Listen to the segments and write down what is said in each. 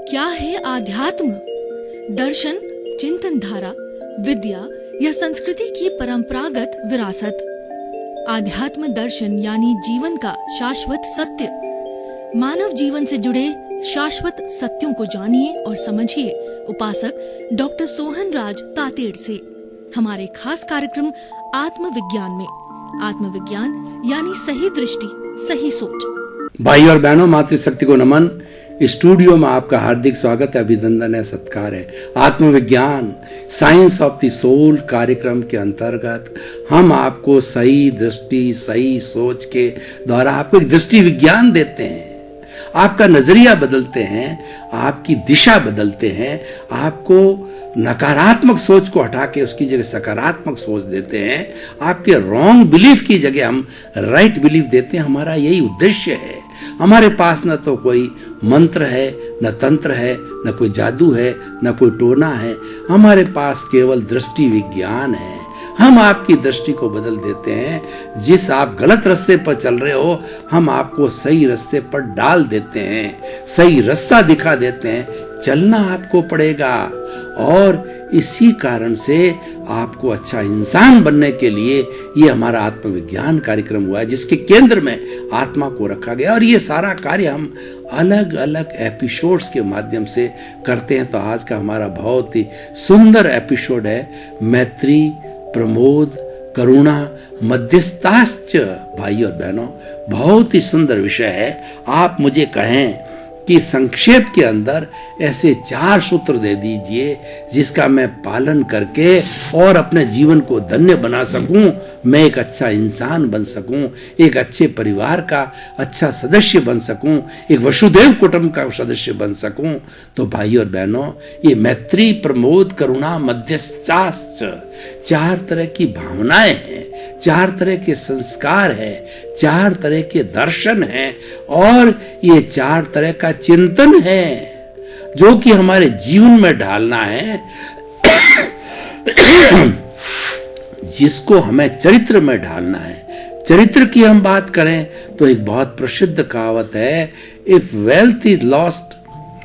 क्या है आध्यात्म? दर्शन, चिंतन धारा, विद्या या संस्कृति की परंपरागत विरासत। आध्यात्म दर्शन यानी जीवन का शाश्वत सत्य। मानव जीवन से जुड़े शाश्वत सत्यों को जानिए और समझिए उपासक डॉक्टर सोहन राज तातेड़ से हमारे खास कार्यक्रम आत्मविज्ञान में। आत्मविज्ञान यानी सही दृष्टि, सही सोच। भाई और बहनों, मातृशक्ति को नमन। स्टूडियो में आपका हार्दिक स्वागत है, अभिनंदन है, सत्कार है। आत्मविज्ञान साइंस ऑफ द सोल कार्यक्रम के अंतर्गत हम आपको सही दृष्टि, सही सोच के द्वारा आपको एक दृष्टि विज्ञान देते हैं। आपका नजरिया बदलते हैं, आपकी दिशा बदलते हैं, आपको नकारात्मक सोच को हटा के उसकी जगह सकारात्मक सोच देते हैं। आपके रॉन्ग बिलीफ की जगह हम राइट बिलीफ देते हैं। हमारा यही उद्देश्य है। हमारे पास न तो कोई मंत्र है, न तंत्र है, न कोई जादू है, न कोई टोना है। हमारे पास केवल दृष्टि विज्ञान है। हम आपकी दृष्टि को बदल देते हैं। जिस आप गलत रास्ते पर चल रहे हो, हम आपको सही रास्ते पर डाल देते हैं, सही रास्ता दिखा देते हैं। चलना आपको पड़ेगा और इसी कारण से आपको अच्छा इंसान बनने के लिए ये हमारा आत्मविज्ञान कार्यक्रम हुआ है, जिसके केंद्र में आत्मा को रखा गया। और ये सारा कार्य हम अलग अलग एपिसोड्स के माध्यम से करते हैं। तो आज का हमारा बहुत ही सुंदर एपिसोड है मैत्री, प्रमोद, करुणा, मध्यस्थाश्च। भाई और बहनों, बहुत ही सुंदर विषय है। आप मुझे कहें कि संक्षेप के अंदर ऐसे 4 सूत्र दे दीजिए जिसका मैं पालन करके और अपने जीवन को धन्य बना सकूं, मैं एक अच्छा इंसान बन सकूं, एक अच्छे परिवार का अच्छा सदस्य बन सकूं, एक वसुधैव कुटुंब का सदस्य बन सकूं। तो भाई और बहनों, ये मैत्री, प्रमोद, करुणा, मध्यस्थाश्च 4 तरह की भावनाएं हैं, 4 तरह के संस्कार हैं, 4 तरह के दर्शन हैं और ये 4 तरह का चिंतन है जो कि हमारे जीवन में ढालना है, जिसको हमें चरित्र में ढालना है। चरित्र की हम बात करें तो एक बहुत प्रसिद्ध कहावत है, if wealth is lost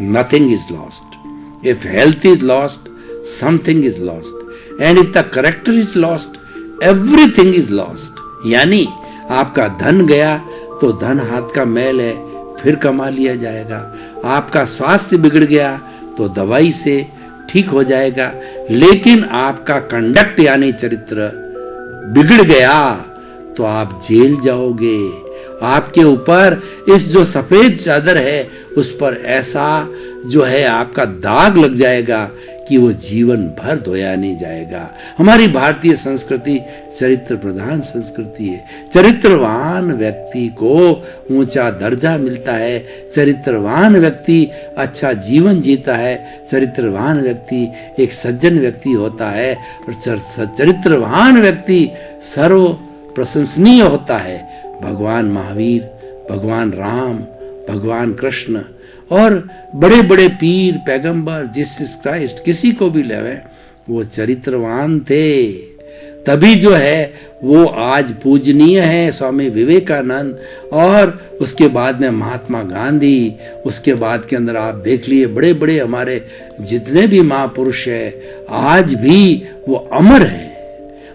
nothing is lost, if health is lost something is lost, and if the character is lost everything is lost. यानी आपका धन गया तो धन हाथ का मैल है, फिर कमा लिया जाएगा। आपका स्वास्थ्य बिगड़ गया तो दवाई से ठीक हो जाएगा, लेकिन आपका कंडक्ट यानी चरित्र बिगड़ गया तो आप जेल जाओगे। आपके ऊपर इस जो सफेद चादर है उस पर ऐसा जो है आपका दाग लग जाएगा कि वो जीवन भर धोया नहीं जाएगा। हमारी भारतीय संस्कृति चरित्र प्रधान संस्कृति है। चरित्रवान व्यक्ति को ऊंचा दर्जा मिलता है, चरित्रवान व्यक्ति अच्छा जीवन जीता है, चरित्रवान व्यक्ति एक सज्जन व्यक्ति होता है और चरित्रवान व्यक्ति सर्व प्रशंसनीय होता है। भगवान महावीर, भगवान राम, भगवान कृष्ण और बड़े बड़े पीर, पैगंबर, जीसस क्राइस्ट, किसी को भी लेवे, वो चरित्रवान थे। तभी जो है वो आज पूजनीय है। स्वामी विवेकानंद और उसके बाद में महात्मा गांधी, उसके बाद के अंदर आप देख लिए बड़े बड़े हमारे जितने भी महापुरुष है आज भी वो अमर हैं।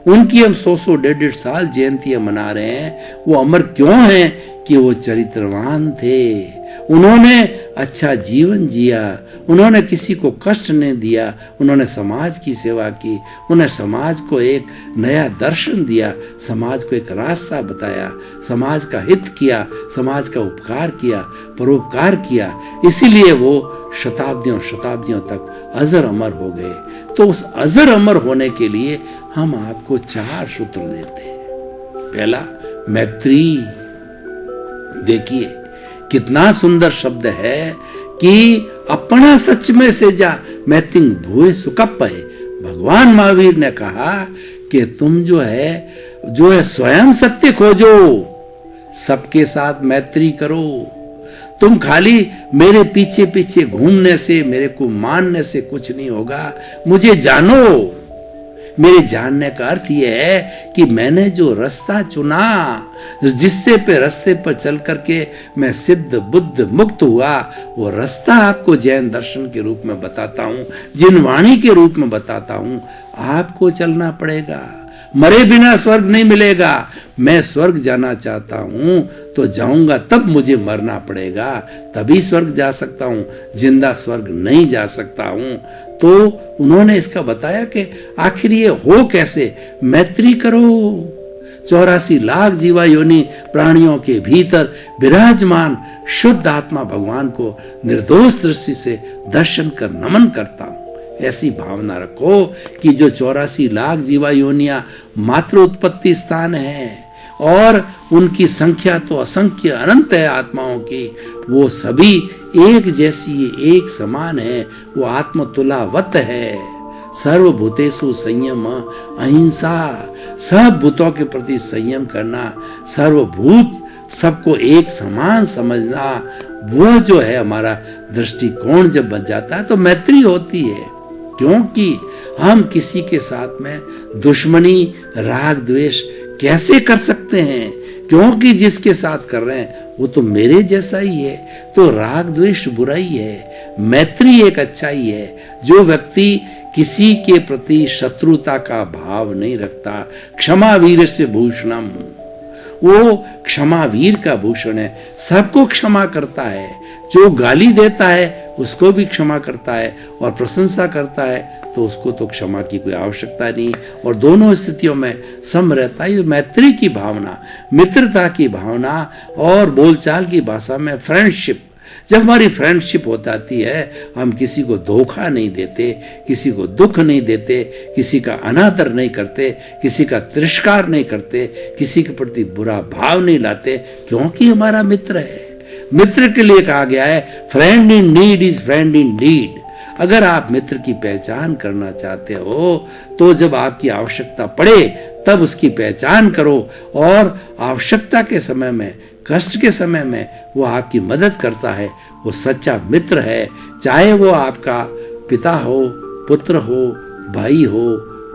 उनकी हम 100 150 साल जयंतियां मना रहे हैं। वो अमर क्यों हैं? कि वो चरित्रवान थे। उन्होंने अच्छा जीवन जिया, उन्होंने किसी को कष्ट नहीं दिया, उन्होंने समाज की सेवा की, उन्होंने समाज को एक नया दर्शन दिया, समाज को एक रास्ता बताया, समाज का हित किया, समाज का उपकार किया, परोपकार किया। इसीलिए वो शताब्दियों शताब्दियों तक अजर अमर हो गए। तो उस अजर अमर होने के लिए हम आपको 4 सूत्र देते हैं। पहला मैत्री। देखिए कितना सुंदर शब्द है कि अपना सच में से जा मैतिंग भूए सुकप है। भगवान महावीर ने कहा कि तुम जो है स्वयं सत्य खोजो, सबके साथ मैत्री करो। तुम खाली मेरे पीछे पीछे घूमने से, मेरे को मानने से कुछ नहीं होगा। मुझे जानो, मेरे जानने का अर्थ यह है कि मैंने जो रास्ता चुना, जिससे पे रास्ते पर चल करके मैं सिद्ध बुद्ध मुक्त हुआ, वो रास्ता आपको जैन दर्शन के रूप में बताता हूं, जिन वाणी के रूप में बताता हूं। आपको चलना पड़ेगा, मरे बिना स्वर्ग नहीं मिलेगा। मैं स्वर्ग जाना चाहता हूं तो जाऊंगा, तब मुझे मरना पड़ेगा, तभी स्वर्ग जा सकता हूं, जिंदा स्वर्ग नहीं जा सकता हूं। तो उन्होंने इसका बताया कि आखिर ये हो कैसे। मैत्री करो, 84 लाख जीवा योनि प्राणियों के भीतर विराजमान शुद्ध आत्मा भगवान को निर्दोष दृष्टि से दर्शन कर नमन करता हूं। ऐसी भावना रखो कि जो 84 लाख जीवा योनियां मात्र उत्पत्ति स्थान है और उनकी संख्या तो असंख्य अनंत है आत्माओं की, वो सभी एक जैसी, एक समान है, वो आत्मतुलावत है। सर्वभूतेषु संयम अहिंसा, सब भूतों के प्रति संयम करना, सर्वभूत सबको एक समान समझना, वो जो है हमारा दृष्टिकोण जब बन जाता है तो मैत्री होती है। क्योंकि हम किसी के साथ में दुश्मनी, राग द्वेष कैसे कर सकते हैं? क्योंकि जिसके साथ कर रहे हैं वो तो मेरे जैसा ही है। तो राग द्वेष बुराई है, मैत्री एक अच्छाई है। जो व्यक्ति किसी के प्रति शत्रुता का भाव नहीं रखता, क्षमा वीर से भूषणम, वो क्षमा वीर का भूषण है, सबको क्षमा करता है। जो गाली देता है उसको भी क्षमा करता है और प्रशंसा करता है तो उसको तो क्षमा की कोई आवश्यकता नहीं, और दोनों स्थितियों में सम रहता है। मैत्री की भावना, मित्रता की भावना और बोलचाल की भाषा में फ्रेंडशिप। जब हमारी फ्रेंडशिप हो जाती है, हम किसी को धोखा नहीं देते, किसी को दुख नहीं देते, किसी का अनादर नहीं करते, किसी का तिरस्कार नहीं करते, किसी के प्रति बुरा भाव नहीं लाते, क्योंकि हमारा मित्र है। मित्र के लिए कहा गया है friend in need is friend in deed. अगर आप मित्र की पहचान करना चाहते हो तो जब आपकी आवश्यकता पड़े तब उसकी पहचान करो, और आवश्यकता के समय में, कष्ट के समय में वो आपकी मदद करता है, वो सच्चा मित्र है। चाहे वो आपका पिता हो, पुत्र हो, भाई हो,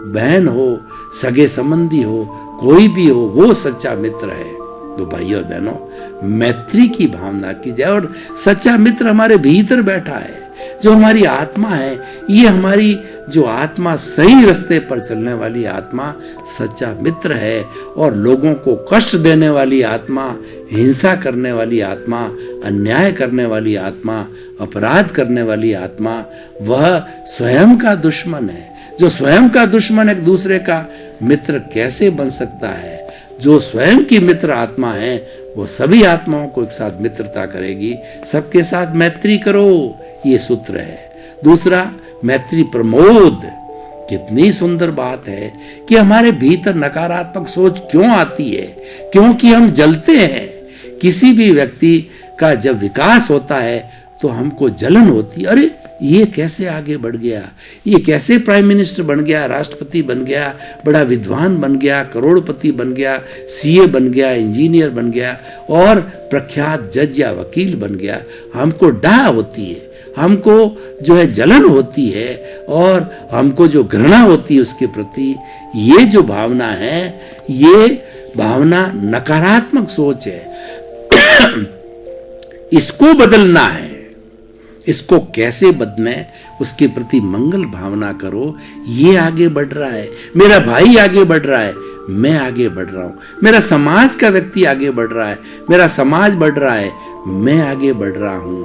बहन हो, सगे संबंधी हो, कोई भी हो, वो सच्चा मित्र है। तो भाई और बहनों, मैत्री की भावना की जाए, और सच्चा मित्र हमारे भीतर बैठा है, जो हमारी आत्मा है। ये हमारी जो आत्मा, सही रास्ते पर चलने वाली आत्मा सच्चा मित्र है, और लोगों को कष्ट देने वाली आत्मा, हिंसा करने वाली आत्मा, अन्याय करने वाली आत्मा, अपराध करने वाली आत्मा, वह स्वयं का दुश्मन है। जो स्वयं का दुश्मन एक दूसरे का मित्र कैसे बन सकता है? जो स्वयं की मित्र आत्मा है वो सभी आत्माओं को एक साथ मित्रता करेगी। सबके साथ मैत्री करो, ये सूत्र है। दूसरा, मैत्री प्रमोद। कितनी सुंदर बात है कि हमारे भीतर नकारात्मक सोच क्यों आती है? क्योंकि हम जलते हैं। किसी भी व्यक्ति का जब विकास होता है तो हमको जलन होती है, अरे ये कैसे आगे बढ़ गया, ये कैसे प्राइम मिनिस्टर बन गया, राष्ट्रपति बन गया, बड़ा विद्वान बन गया, करोड़पति बन गया, सीए बन गया, इंजीनियर बन गया और प्रख्यात जज या वकील बन गया। हमको डाह होती है, हमको जो है जलन होती है, और हमको जो घृणा होती है उसके प्रति। ये जो भावना है, ये भावना नकारात्मक सोच है। इसको बदलना है। इसको कैसे बदले? उसके प्रति मंगल भावना करो। ये आगे बढ़ रहा है, मेरा भाई आगे बढ़ रहा है, मैं आगे बढ़ रहा हूं, मेरा समाज का व्यक्ति आगे बढ़ रहा है, मेरा समाज बढ़ रहा है, मैं आगे बढ़ रहा हूं,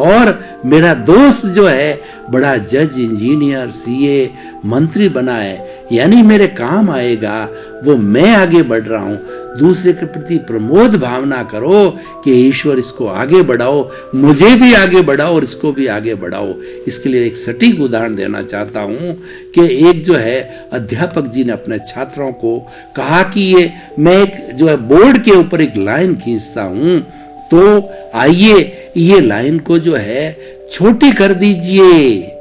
और मेरा दोस्त जो है बड़ा जज, इंजीनियर, सीए, मंत्री बना है, यानी मेरे काम आएगा, वो मैं आगे बढ़ रहा हूं। दूसरे के प्रति प्रमोद भावना करो कि ईश्वर इसको आगे बढ़ाओ, मुझे भी आगे बढ़ाओ और इसको भी आगे बढ़ाओ। इसके लिए एक सटीक उदाहरण देना चाहता हूं कि एक जो है अध्यापक जी ने अपने छात्रों को कहा कि ये मैं एक जो है बोर्ड के ऊपर एक लाइन खींचता हूं, तो आइए ये लाइन को जो है छोटी कर दीजिए।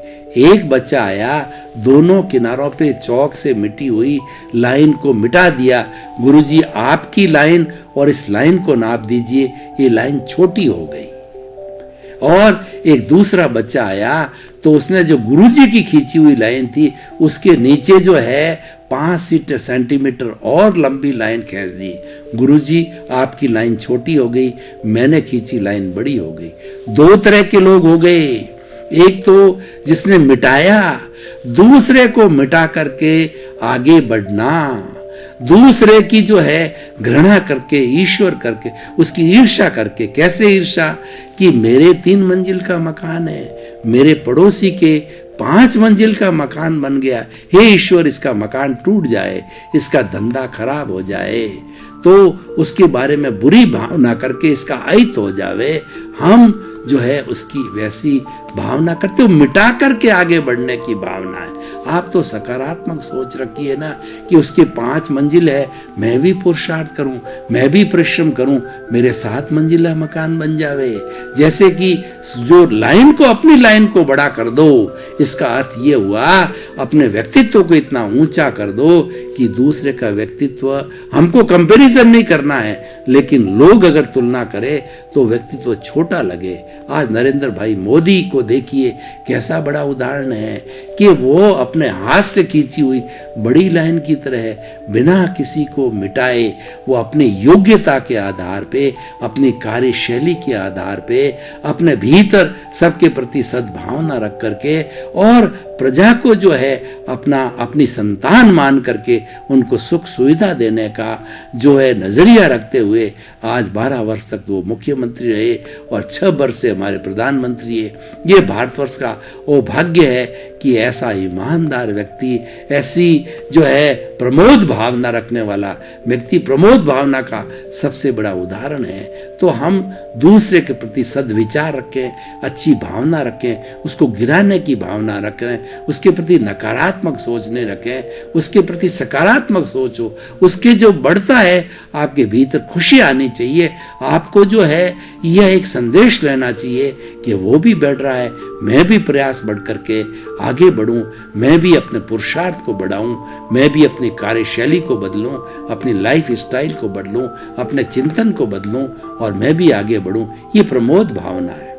एक बच्चा आया, दोनों किनारों पे चौक से मिटी हुई लाइन को मिटा दिया। गुरुजी आपकी लाइन और इस लाइन को नाप दीजिए, ये लाइन छोटी हो गई। और एक दूसरा बच्चा आया तो उसने जो गुरुजी की खींची हुई लाइन थी उसके नीचे जो है 5 सेंटीमीटर और लंबी लाइन खींच दी। गुरुजी आपकी लाइन छोटी हो गई, मैंने खींची लाइन बड़ी हो गई। दो तरह के लोग हो गए, एक तो जिसने मिटाया, दूसरे को मिटा करके आगे बढ़ना, दूसरे की जो है घृणा करके, ईश्वर करके, उसकी ईर्ष्या करके। कैसे ईर्ष्या? कि मेरे 3 मंजिल का मकान है, मेरे पड़ोसी के 5 मंजिल का मकान बन गया, हे ईश्वर इसका मकान टूट जाए, इसका धंधा खराब हो जाए, तो उसके बारे में बुरी भावना करके इसका अहित हो जावे। हम जो है उसकी वैसी भावना करते हो, मिटा करके आगे बढ़ने की भावना है। आप तो सकारात्मक सोच रखी है ना कि उसके 5 मंजिल है, मैं भी पुरुषार्थ करूं, मैं भी परिश्रम करूं, मेरे 7 मंजिला मकान बन जावे। जैसे कि जो लाइन को, अपनी लाइन को बड़ा कर दो, इसका अर्थ ये हुआ अपने व्यक्तित्व को इतना ऊंचा कर दो कि दूसरे का व्यक्तित्व, हमको कंपैरिजन नहीं करना है, लेकिन लोग अगर तुलना करे तो व्यक्तित्व छोटा लगे। आज नरेंद्र भाई मोदी को देखिए, कैसा बड़ा उदाहरण है कि वो अपने हाथ से खींची हुई बड़ी लाइन की तरह बिना किसी को मिटाए, वो अपनी योग्यता के आधार पे, अपनी कार्यशैली के आधार पे, अपने भीतर सबके प्रति सद्भावना रख करके और प्रजा को जो है अपनी संतान मान करके उनको सुख सुविधा देने का जो है नजरिया रखते हुए आज 12 वर्ष तक वो मुख्यमंत्री रहे और 6 वर्ष से हमारे प्रधानमंत्री है। ये भारतवर्ष का वो भाग्य है कि ऐसा ईमानदार व्यक्ति, ऐसी जो है प्रमोद भावना रखने वाला व्यक्ति, प्रमोद भावना का सबसे बड़ा उदाहरण है। तो हम दूसरे के प्रति सद्विचार रखें, अच्छी भावना रखें, उसको गिराने की भावना रखें, उसके प्रति नकारात्मक सोच नहीं रखें, उसके प्रति सकारात्मक सोच हो, उसके जो बढ़ता है आपके भीतर खुशी आनी चाहिए। आपको जो है यह एक संदेश लेना चाहिए कि वो भी बढ़ रहा है, मैं भी प्रयास बढ़ करके आगे बढ़ूं, मैं भी अपने पुरुषार्थ को बढ़ाऊं, मैं भी अपनी कार्यशैली को बदलूं, अपनी लाइफ स्टाइल को बदलूं, अपने चिंतन को बदलूं और मैं भी आगे बढ़ूं। ये प्रमोद भावना है।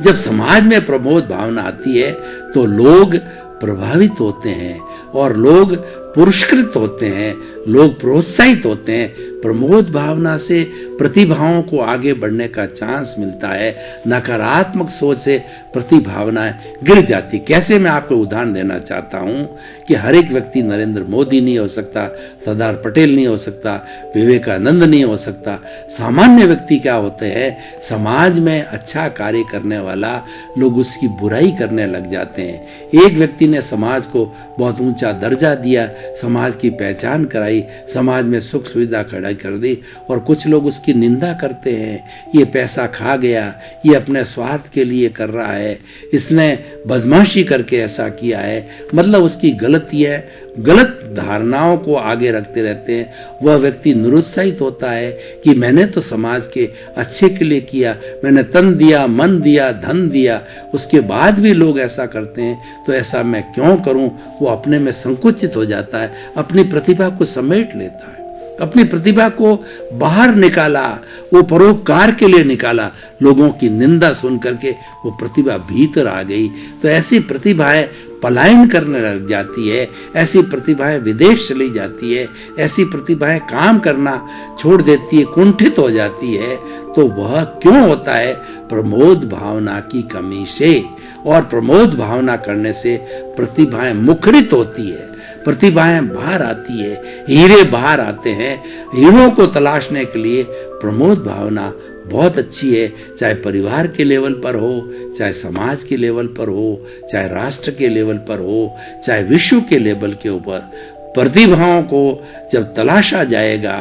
जब समाज में प्रमोद भावना आती है तो लोग प्रभावित होते हैं और लोग पुरस्कृत होते हैं, लोग प्रोत्साहित होते हैं। प्रमोद भावना से प्रतिभाओं को आगे बढ़ने का चांस मिलता है, नकारात्मक सोच से प्रतिभावनाएं गिर जाती। कैसे? मैं आपको उदाहरण देना चाहता हूं कि हर एक व्यक्ति नरेंद्र मोदी नहीं हो सकता, सरदार पटेल नहीं हो सकता, विवेकानंद नहीं हो सकता। सामान्य व्यक्ति क्या होते हैं, समाज में अच्छा कार्य करने वाला लोग उसकी बुराई करने लग जाते हैं। एक व्यक्ति ने समाज को बहुत ऊंचा दर्जा दिया, समाज की पहचान कराई, समाज में सुख सुविधा खड़ा कर दी और कुछ लोग उसकी निंदा करते हैं, ये पैसा खा गया, ये अपने स्वार्थ के लिए कर रहा है, इसने बदमाशी करके ऐसा किया है। मतलब उसकी गलती है, गलत धारणाओं को आगे रखते रहते हैं। वह व्यक्ति निरुत्साहित होता है कि मैंने तो समाज के अच्छे के लिए किया, मैंने तन दिया, मन दिया, धन दिया, उसके बाद भी लोग ऐसा करते हैं तो ऐसा मैं क्यों करूं। वो अपने में संकुचित हो जाता है, अपनी प्रतिभा को समेट लेता है, अपनी प्रतिभा को बाहर निकाला, वो परोपकार के लिए निकाला, लोगों की निंदा सुन करके वो प्रतिभा भीतर आ गई। तो ऐसी प्रतिभाएं पलायन करने लग जाती है, ऐसी प्रतिभाएं विदेश चली जाती है, ऐसी प्रतिभाएं काम करना छोड़ देती है, कुंठित हो जाती है। तो वह क्यों होता है? प्रमोद भावना की कमी से। और प्रमोद भावना करने से प्रतिभाएं मुखरित होती है, प्रतिभाएं बाहर आती है, हीरे बाहर आते हैं। हीरों को तलाशने के लिए प्रमोद भावना बहुत अच्छी है, चाहे परिवार के लेवल पर हो, चाहे समाज के लेवल पर हो, चाहे राष्ट्र के लेवल पर हो, चाहे विश्व के लेवल के ऊपर। प्रतिभाओं को जब तलाशा जाएगा,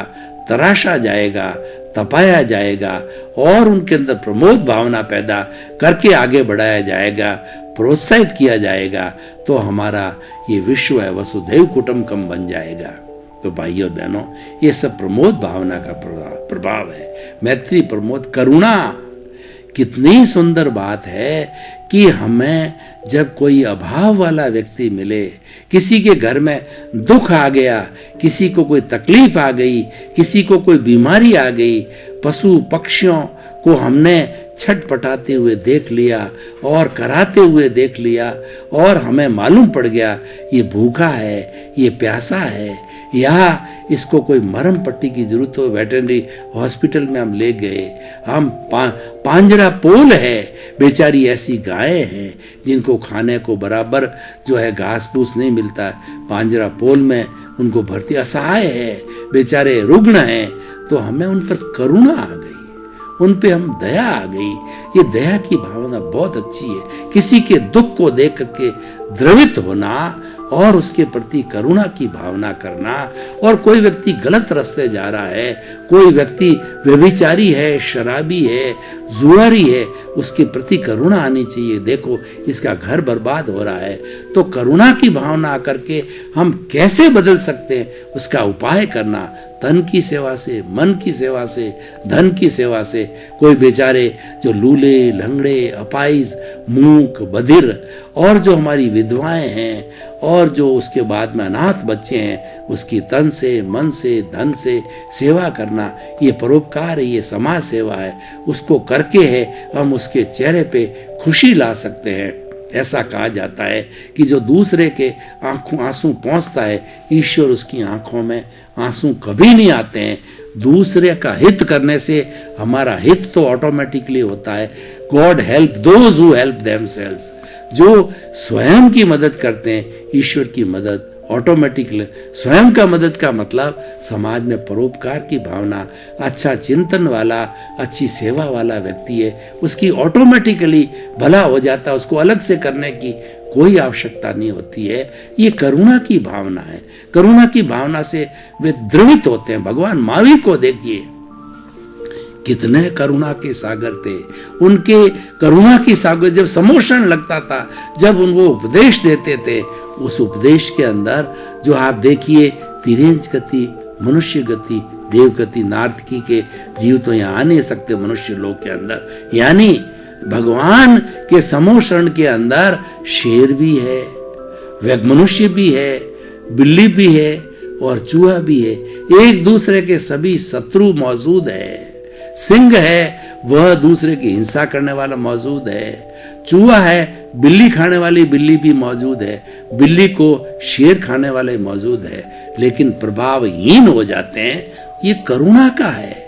तराशा जाएगा, तपाया जाएगा और उनके अंदर प्रमोद भावना पैदा करके आगे बढ़ाया जाएगा, प्रोत्साहित किया जाएगा, तो हमारा ये विश्व है वसुधैव कुटुंबकम बन जाएगा। तो भाइयों और बहनों, ये सब प्रमोद भावना का प्रभाव है। मैत्री, प्रमोद, करुणा। कितनी सुंदर बात है कि हमें जब कोई अभाव वाला व्यक्ति मिले, किसी के घर में दुख आ गया, किसी को कोई तकलीफ आ गई, किसी को कोई बीमारी आ गई, पशु पक्षियों को हमने छटपटाते हुए देख लिया और कराते हुए देख लिया और हमें मालूम पड़ गया ये भूखा है, ये प्यासा है, या इसको कोई मरहम पट्टी की जरूरत हो, वेटरनरी हॉस्पिटल में हम ले गए। हम पांजरा पोल है, बेचारी ऐसी गायें हैं जिनको खाने को बराबर जो है घास फूस नहीं मिलता, पांजरा पोल में उनको भर्ती, असहाय है, बेचारे रुग्ण हैं। तो हमें उन पर करुणा आ गई, उन पे हम दया आ गई। ये दया की भावना बहुत अच्छी है, किसी के दुख को देख करके द्रवित होना और उसके प्रति करुणा की भावना करना। और कोई व्यक्ति गलत रास्ते जा रहा है, कोई व्यक्ति व्यभिचारी है, शराबी है, जुआरी है, उसके प्रति करुणा आनी चाहिए। देखो इसका घर बर्बाद हो रहा है, तो करुणा की भावना करके हम कैसे बदल सकते हैं, उसका उपाय करना। तन की सेवा से, मन की सेवा से, धन की सेवा से। कोई बेचारे जो लूले, लंगड़े, अपाइज, मूक, बधिर और जो हमारी विधवाएं हैं और जो उसके बाद में अनाथ बच्चे हैं, उसकी तन से, मन से, धन से सेवा करना, ये परोपकार है, ये समाज सेवा है। उसको करके है हम उसके चेहरे पे खुशी ला सकते हैं। ऐसा कहा जाता है कि जो दूसरे के आंसू पहुंचता है, ईश्वर उसकी आंखों में आंसू कभी नहीं आते हैं। दूसरे का हित करने से हमारा हित तो ऑटोमेटिकली होता है। God help those who help themselves. जो स्वयं की मदद करते हैं, ईश्वर की मदद ऑटोमेटिकली। स्वयं का मदद का मतलब समाज में परोपकार की भावना, अच्छा चिंतन वाला, अच्छी सेवा वाला व्यक्ति है, उसकी ऑटोमेटिकली भला हो जाता है, उसको अलग से करने की कोई आवश्यकता नहीं होती है। ये करुणा की भावना है। करुणा की भावना से वे द्रवित होते हैं। भगवान महावीर को देखिए, कितने करुणा के सागर थे। उनके करुणा की सागर जब समोषण लगता था, जब उनको उपदेश देते थे, उस उपदेश के अंदर जो आप देखिए तिरेंज गति, मनुष्य गति, देव गति, नारदकी के जीव तो यहाँ आ नहीं सकते मनुष्य लोक के अंदर। यानी भगवान के समोषण के अंदर शेर भी है, मनुष्य भी है, बिल्ली भी है और चूहा भी है। एक दूसरे के सभी शत्रु मौजूद है। सिंह है, वह दूसरे की हिंसा करने वाला मौजूद है। चूहा है, बिल्ली खाने वाली बिल्ली भी मौजूद है। बिल्ली को शेर खाने वाले मौजूद है, लेकिन प्रभावहीन हो जाते हैं। ये करुणा का है,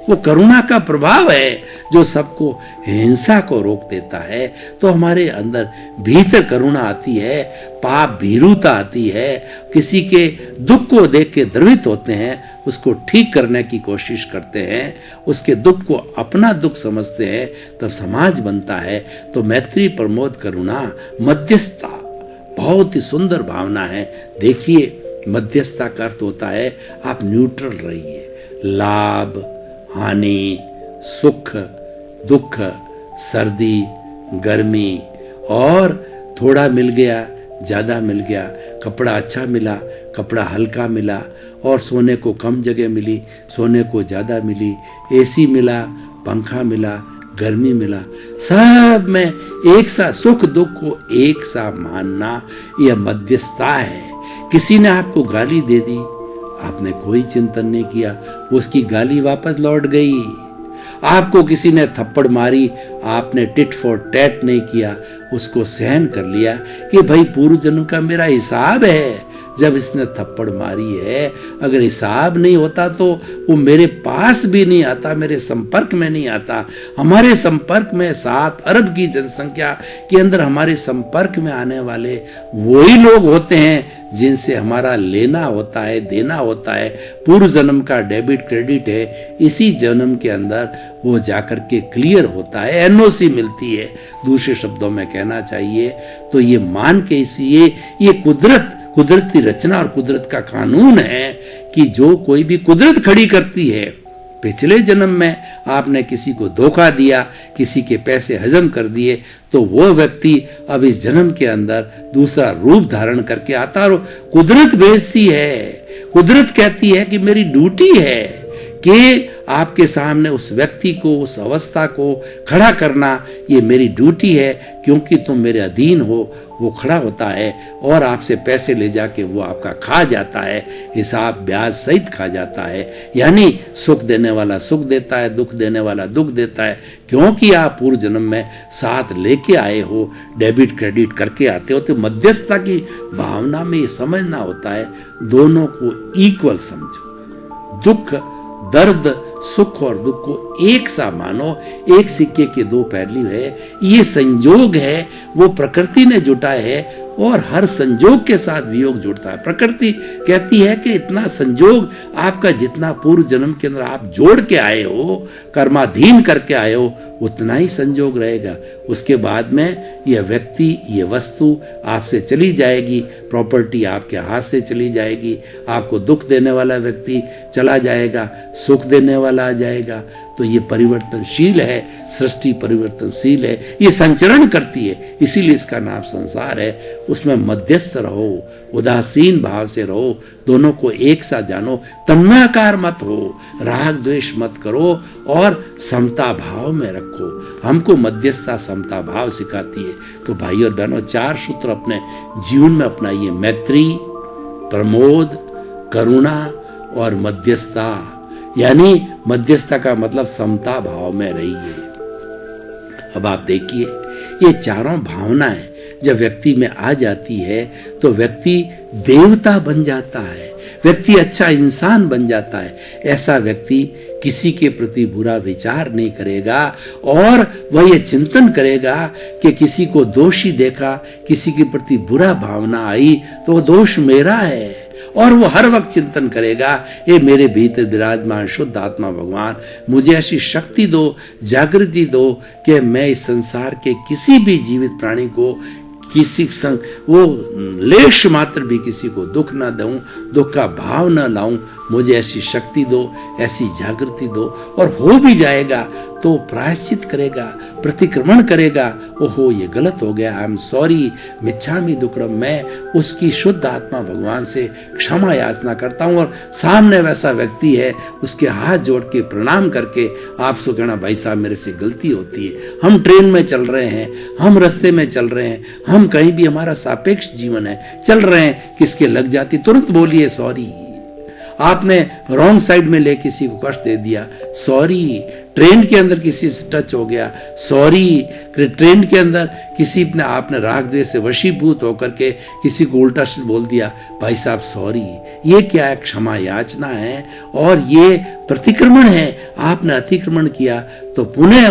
वो करुणा का प्रभाव है जो सबको हिंसा को रोक देता है। तो हमारे अंदर भीतर करुणा आती है, पाप भीरुता आती है, किसी के दुख को देख के द्रवित होते हैं, उसको ठीक करने की कोशिश करते हैं, उसके दुख को अपना दुख समझते हैं, तब समाज बनता है। तो मैत्री, प्रमोद, करुणा, मध्यस्थता बहुत ही सुंदर भावना है। देखिए मध्यस्थता का अर्थ होता है आप न्यूट्रल रहिए। लाभ, हानि, सुख, दुख, सर्दी, गर्मी और थोड़ा मिल गया, ज्यादा मिल गया, कपड़ा अच्छा मिला, कपड़ा हल्का मिला, और सोने को कम जगह मिली, सोने को ज्यादा मिली, एसी मिला, पंखा मिला, गर्मी मिला, सब में एक सा सुख दुख को एक सा मानना, यह मध्यस्थता है। किसी ने आपको गाली दे दी, आपने कोई चिंतन नहीं किया, उसकी गाली वापस लौट गई। आपको किसी ने थप्पड़ मारी, आपने टिट फॉर टैट नहीं किया, उसको सहन कर लिया कि भाई पूर्व जन्म का मेरा हिसाब है। जब इसने थप्पड़ मारी है, अगर हिसाब नहीं होता तो वो मेरे पास भी नहीं आता, मेरे संपर्क में नहीं आता। हमारे संपर्क में 7 अरब की जनसंख्या के अंदर हमारे संपर्क में आने वाले वही लोग होते हैं जिनसे हमारा लेना होता है, देना होता है। पूर्व जन्म का डेबिट क्रेडिट है, इसी जन्म के अंदर वो जाकर के क्लियर होता है, एनओसी मिलती है। दूसरे शब्दों में कहना चाहिए तो ये मान के ये कुदरती रचना और कुदरत का कानून है कि जो कोई भी कुदरत खड़ी करती है, पिछले जन्म में आपने किसी को धोखा दिया, किसी के पैसे हजम कर दिए, तो वो व्यक्ति अब इस जन्म के अंदर दूसरा रूप धारण करके आता और कुदरत भेजती है। कुदरत कहती है कि मेरी ड्यूटी है कि आपके सामने उस व्यक्ति को, उस अवस्था को खड़ा करना ये मेरी ड्यूटी है, क्योंकि तुम मेरे अधीन हो। वो खड़ा होता है और आपसे पैसे ले जाके वो आपका खा जाता है, हिसाब ब्याज सहित खा जाता है। यानी सुख देने वाला सुख देता है, दुख देने वाला दुख देता है, क्योंकि आप पूर्व जन्म में साथ लेके आए हो, डेबिट क्रेडिट करके आते हो। तो मध्यस्थता की भावना में ये समझना होता है, दोनों को इक्वल समझो, दुख दर्द सुख और दुख को एक सा मानो, एक सिक्के के दो पहलू है। ये संयोग है, वो प्रकृति ने जुटा है और हर संयोग के साथ वियोग जुड़ता है। प्रकृति कहती है कि इतना संयोग आपका जितना पूर्व जन्म के अंदर आप जोड़ के आए हो, कर्माधीन करके आए हो, उतना ही संयोग रहेगा। उसके बाद में यह व्यक्ति, ये वस्तु आपसे चली जाएगी, प्रॉपर्टी आपके हाथ से चली जाएगी, आपको दुख देने वाला व्यक्ति चला जाएगा, सुख देने वाला आ जाएगा। तो ये परिवर्तनशील है, सृष्टि परिवर्तनशील है, ये संचरण करती है, इसीलिए इसका नाम संसार है। उसमें मध्यस्थ रहो, उदासीन भाव से रहो, दोनों को एक सा जानो, तन्मयाकार मत हो, राग द्वेष मत करो और समता भाव में रखो। हमको मध्यस्थता समता भाव सिखाती है। तो भाई और बहनों, 4 सूत्र अपने जीवन में अपनाइए, मैत्री, प्रमोद, करुणा और मध्यस्थता। यानी मध्यस्थता का मतलब समता भाव में रहिए। अब आप देखिए, ये चारों भावनाएं जब व्यक्ति में आ जाती है तो व्यक्ति देवता बन जाता है, व्यक्ति अच्छा इंसान बन जाता है। ऐसा व्यक्ति किसी के प्रति बुरा विचार नहीं करेगा और वह ये चिंतन करेगा कि किसी को दोषी देखा, किसी के प्रति बुरा भावना आई तो वो दोष मेरा है। और वो हर वक्त चिंतन करेगा, ये मेरे भीतर विराजमान शुद्ध आत्मा भगवान, मुझे ऐसी शक्ति दो, जागृति दो कि मैं इस संसार के किसी भी जीवित प्राणी को किसी संग वो लेश मात्र भी किसी को दुख ना दूं, दुख का भाव ना लाऊं। मुझे ऐसी शक्ति दो, ऐसी जागृति दो। और हो भी जाएगा तो प्रायश्चित करेगा, प्रतिक्रमण करेगा, ओहो ये गलत हो गया, आई एम सॉरी, मिच्छामि दुक्कडम, मैं उसकी शुद्ध आत्मा भगवान से क्षमा याचना करता हूँ। और सामने वैसा व्यक्ति है, उसके हाथ जोड़ के प्रणाम करके आपसे कहना, भाई साहब मेरे से गलती होती है, हम ट्रेन में चल रहे हैं, हम रास्ते में चल रहे हैं, हम कहीं भी, हमारा सापेक्ष जीवन है, चल रहे हैं, किसके लग जाती, तुरंत बोलिए सॉरी। आपने रॉन्ग साइड में ले किसी को कष्ट दे दिया, सॉरी। ट्रेन के अंदर किसी से टच हो गया, सॉरी। ट्रेन के अंदर किसी ने, आपने राग द्वेष से वशीभूत होकर के किसी को उल्टा बोल दिया, भाई साहब सॉरी। ये क्या है? क्षमा याचना है और ये प्रतिक्रमण है। आपने अतिक्रमण किया तो पुनः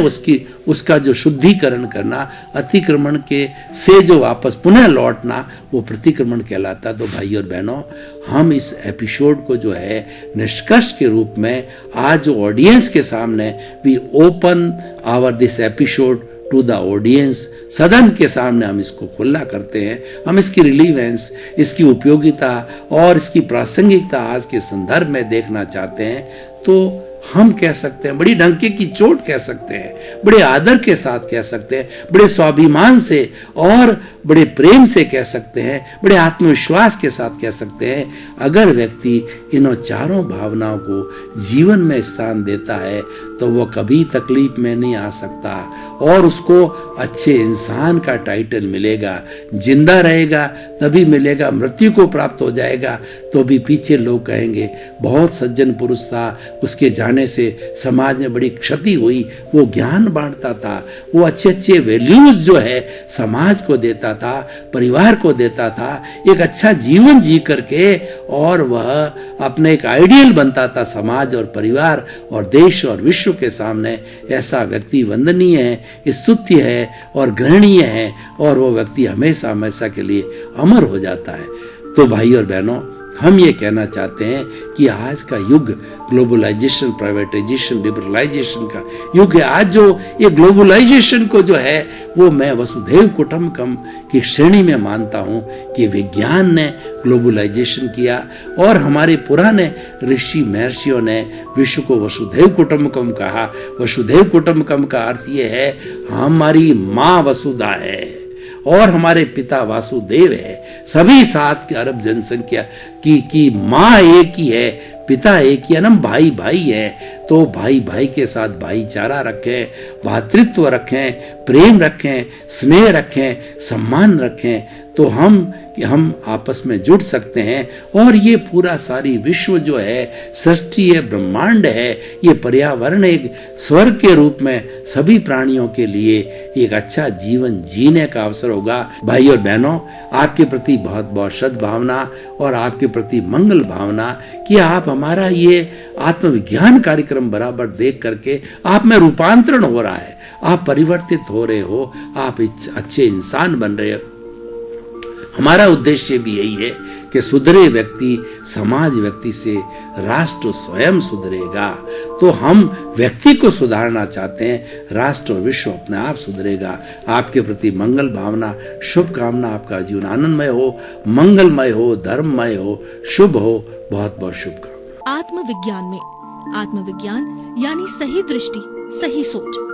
उसका जो शुद्धिकरण करना, अतिक्रमण के से जो वापस पुनः लौटना, वो प्रतिक्रमण कहलाता। तो भाई और बहनों, हम इस एपिसोड को जो है निष्कर्ष के रूप में आज जो ऑडियंस के सामने, we open our this episode to the audience, सदन के सामने हम इसको खुला करते हैं। हम इसकी रिलीवेंस, इसकी उपयोगिता और इसकी प्रासंगिकता आज के संदर्भ में देखना चाहते हैं। तो हम कह सकते हैं, बड़ी डंके की चोट कह सकते हैं, बड़े आदर के साथ कह सकते हैं, बड़े स्वाभिमान से और बड़े प्रेम से कह सकते हैं, बड़े आत्मविश्वास के साथ कह सकते हैं, अगर व्यक्ति इन चारों भावनाओं को जीवन में स्थान देता है तो वो कभी तकलीफ में नहीं आ सकता और उसको अच्छे इंसान का टाइटल मिलेगा। जिंदा रहेगा तभी मिलेगा, मृत्यु को प्राप्त हो जाएगा तो भी पीछे लोग कहेंगे बहुत सज्जन पुरुष था, उसके जाने से समाज में बड़ी क्षति हुई, वो ज्ञान बांटता था, वो अच्छे अच्छे वैल्यूज जो है समाज को देता था, परिवार को देता था, एक अच्छा जीवन जी करके, और वह अपने एक आइडियल बनता था समाज और परिवार और देश और विश्व के सामने। ऐसा व्यक्ति वंदनीय है, स्तुत्य है और ग्रहणीय है और वो व्यक्ति हमेशा हमेशा के लिए अमर हो जाता है। तो भाई और बहनों, हम ये कहना चाहते हैं कि आज का युग ग्लोबलाइजेशन, प्राइवेटाइजेशन, लिबरलाइजेशन का युग है। आज जो ये ग्लोबलाइजेशन को जो है वो मैं वसुधैव कुटुंबकम की श्रेणी में मानता हूँ कि विज्ञान ने ग्लोबलाइजेशन किया और हमारे पुराने ऋषि महर्षियों ने विश्व को वसुधैव कुटुंबकम कहा। वसुधैव कुटुंबकम का अर्थ ये है, हमारी माँ वसुधा है और हमारे पिता वासुदेव है। सभी 7 अरब जनसंख्या की माँ एक ही है, पिता एक ही है, हम भाई भाई है। तो भाई भाई के साथ भाईचारा रखें, भातृत्व रखें, प्रेम रखें, स्नेह रखें, सम्मान रखें, तो हम आपस में जुड़ सकते हैं। और ये पूरा सारी विश्व जो है, सृष्टि है, ब्रह्मांड है, ये पर्यावरण एक स्वर्ग के रूप में सभी प्राणियों के लिए एक अच्छा जीवन जीने का अवसर होगा। भाई और बहनों, आपके प्रति बहुत बहुत सद्भावना और आपके प्रति मंगल भावना कि आप हमारा ये आत्मविज्ञान कार्यक्रम बराबर देख करके आप में रूपांतरण हो रहा है, आप परिवर्तित हो रहे हो, आप अच्छे इंसान बन रहे हो। हमारा उद्देश्य भी यही है कि सुधरे व्यक्ति, समाज व्यक्ति से राष्ट्र स्वयं सुधरेगा। तो हम व्यक्ति को सुधारना चाहते हैं, राष्ट्र और विश्व अपने आप सुधरेगा। आपके प्रति मंगल भावना, शुभकामना, आपका जीवन आनंदमय हो, मंगलमय हो, धर्ममय हो, शुभ हो। बहुत बहुत शुभकामना। आत्मविज्ञान में आत्मविज्ञान यानी सही दृष्टि, सही सोच।